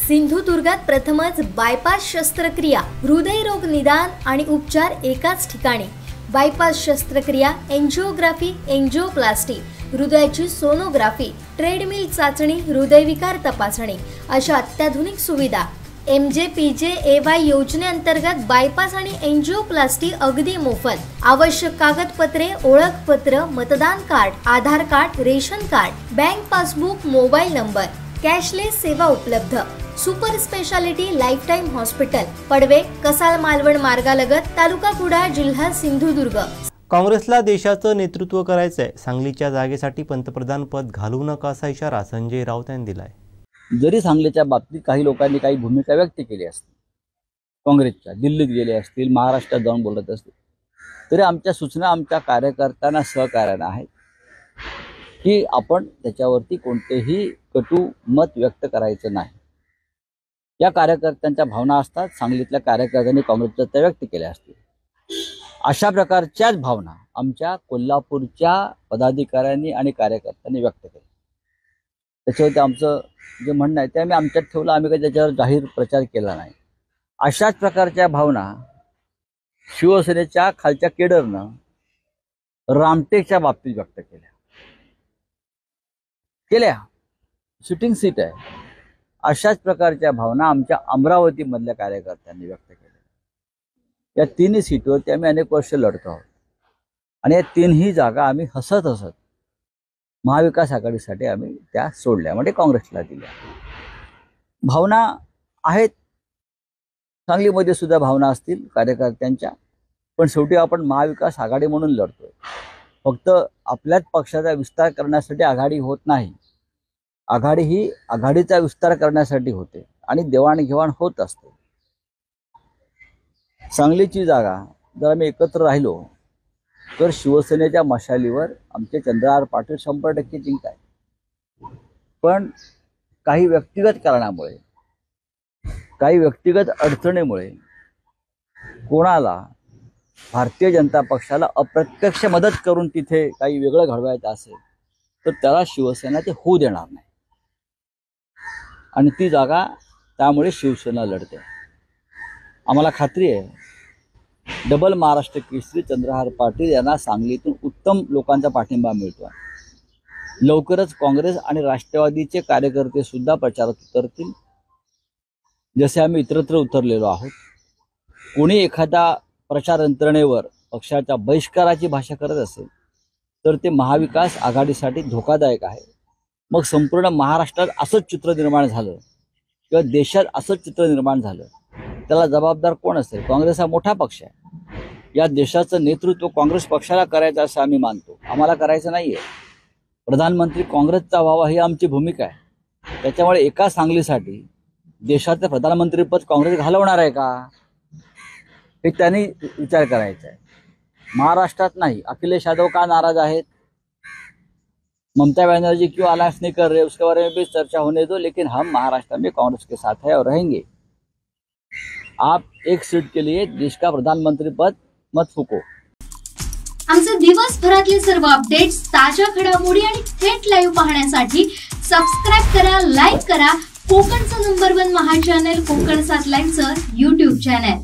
सिंधुदुर्गात प्रथमच बायपास शस्त्रक्रिया, हृदयरोग निदान आणि उपचार एकाच ठिकाणी। बायपास शस्त्रक्रिया, एंजिओग्राफी, एंजिओप्लास्टी, हृदयाची सोनोग्राफी, ट्रेडमिल चाचणी, हृदयविकार तपासणी अशा अत्याधुनिक सुविधा। MJPJAY योजनेअंतर्गत बायपास आणि एंजिओप्लास्टी अगदी मोफत। आवश्यक कागदपत्रे, ओळखपत्र, मतदान card, Aadhaar card, ration card, bank passbook, mobile number, cashless सेवा उपलब्ध। Super speciality life time hospital, Padave, Kasal Malvan मार्गालगत, तालुका कुडाळ, जिल्हा सिंधुदुर्ग। काँग्रेसला देशाचं नेतृत्व करायचंय, सांगलीच्या जागेसाठी पंतप्रधान पद घालवू नका असा इशारा संजय राऊत यांनी दिलाय। जरी सांगलीच्या बाबतीत काही लोकांनी काही भूमिका व्यक्त केली असतील, काँग्रेसच्या दिल्लीत गेले असतील, महाराष्ट्रात जाऊन बोलत असतील, तरी आमच्या सूचना आमच्या कार्यकर्त्यांना सहकार्याने आहेत की आपण त्याच्यावरती कोणतेही कटू मत व्यक्त करायचं नाही। या कार्यकर्त्यांच्या भावना असतात, सांगलीतल्या कार्यकर्त्यांनी काँग्रेसच्या त्या व्यक्त केल्या असतील। अशा प्रकारच्याच भावना आमच्या कोल्हापूरच्या पदाधिकाऱ्यांनी आणि कार्यकर्त्यांनी व्यक्त केल्या। त्याच्यावरती आमचं जे म्हणणं आहे ते आम्ही आमच्यात ठेवलं, आम्ही काही त्याच्यावर जाहीर प्रचार केला नाही। अशाच प्रकारच्या भावना शिवसेनेच्या खालच्या केडरनं रामटेकच्या बाबतीत व्यक्त केल्या। सिटिंग सीट आहे। अशाच प्रकारच्या भावना आमच्या अमरावती मधल्या कार्यकर्त्यांनी व्यक्त केल्या। या तिन्ही सीटवरती आम्ही अनेक वर्ष लढतो आहोत आणि या तिन्ही जागा आम्ही हसत महाविकास आघाडीसाठी आम्ही त्या सोडल्या, म्हणजे काँग्रेसला दिल्या। भावना आहेत, सांगलीमध्ये सुद्धा भावना असतील कार्यकर्त्यांच्या, पण शेवटी आपण महाविकास आघाडी म्हणून लढतोय। फक्त आपल्याच पक्षाचा विस्तार करण्यासाठी आघाडी होत नाही, आघाडी ही आघाडीचा विस्तार करण्यासाठी होते आणि देवाणघेवाण होत असते। सांगलीची जागा जर आम्ही एकत्र राहिलो तर शिवसेनेच्या मशालीवर आमचे चंद्रहार पाटील 100% जिंकाय। पण काही व्यक्तिगत कारणामुळे, काही व्यक्तिगत अडचणीमुळे कोणाला भारतीय जनता पक्षाला अप्रत्यक्ष मदत करून तिथे काही वेगळं घडवायचं असेल तर त्याला शिवसेना ते होऊ देणार नाही आणि ती जागा त्यामुळे शिवसेना लढते। आम्हाला खात्री आहे डबल महाराष्ट्र केसरी चंद्रहार पाटील यांना सांगलीतून उत्तम लोकांचा पाठिंबा मिळतो। लवकरच काँग्रेस आणि राष्ट्रवादीचे कार्यकर्ते सुद्धा प्रचारात उतरतील, जसे आम्ही इतरत्र उतरलेलो आहोत। कोणी एखादा प्रचार यंत्रणेवर पक्षाच्या बहिष्काराची भाषा करत असेल तर ते महाविकास आघाडीसाठी धोकादायक आहे। मग संपूर्ण महाराष्ट्रात असंच चित्र निर्माण झालं किंवा देशात असंच चित्र निर्माण झालं, त्याला जबाबदार कोण असेल? काँग्रेस हा मोठा पक्ष आहे, या देशाचं नेतृत्व काँग्रेस पक्षाला करायचं असं आम्ही मानतो, आम्हाला करायचं नाहीये। प्रधानमंत्री काँग्रेसचा व्हावा ही आमची भूमिका आहे। त्याच्यामुळे एका सांगलीसाठी देशाचं प्रधानमंत्रीपद काँग्रेस घालवणार आहे का, हे त्यांनी विचार करायचा आहे। महाराष्ट्रात नाही, अखिलेश यादव का नाराज आहेत, ममता बनर्जी क्यों अलायंस नहीं कर रहे, उसके बारे में भी चर्चा होने दो, लेकिन हम महाराष्ट्र में कांग्रेस के साथ है और रहेंगे। आप एक सीट के लिए देश का प्रधानमंत्री पद मत फुको। आमचे दिवसभरातले सर्व अपडेट्स, ताज्या घडामोडी आणि थेट लाईव्ह पाहण्यासाठी सबस्क्राइब करा, लाईक करा कोकणचं नंबर 1 महा चॅनल कोकण 7 लाईव्हचं YouTube चॅनल।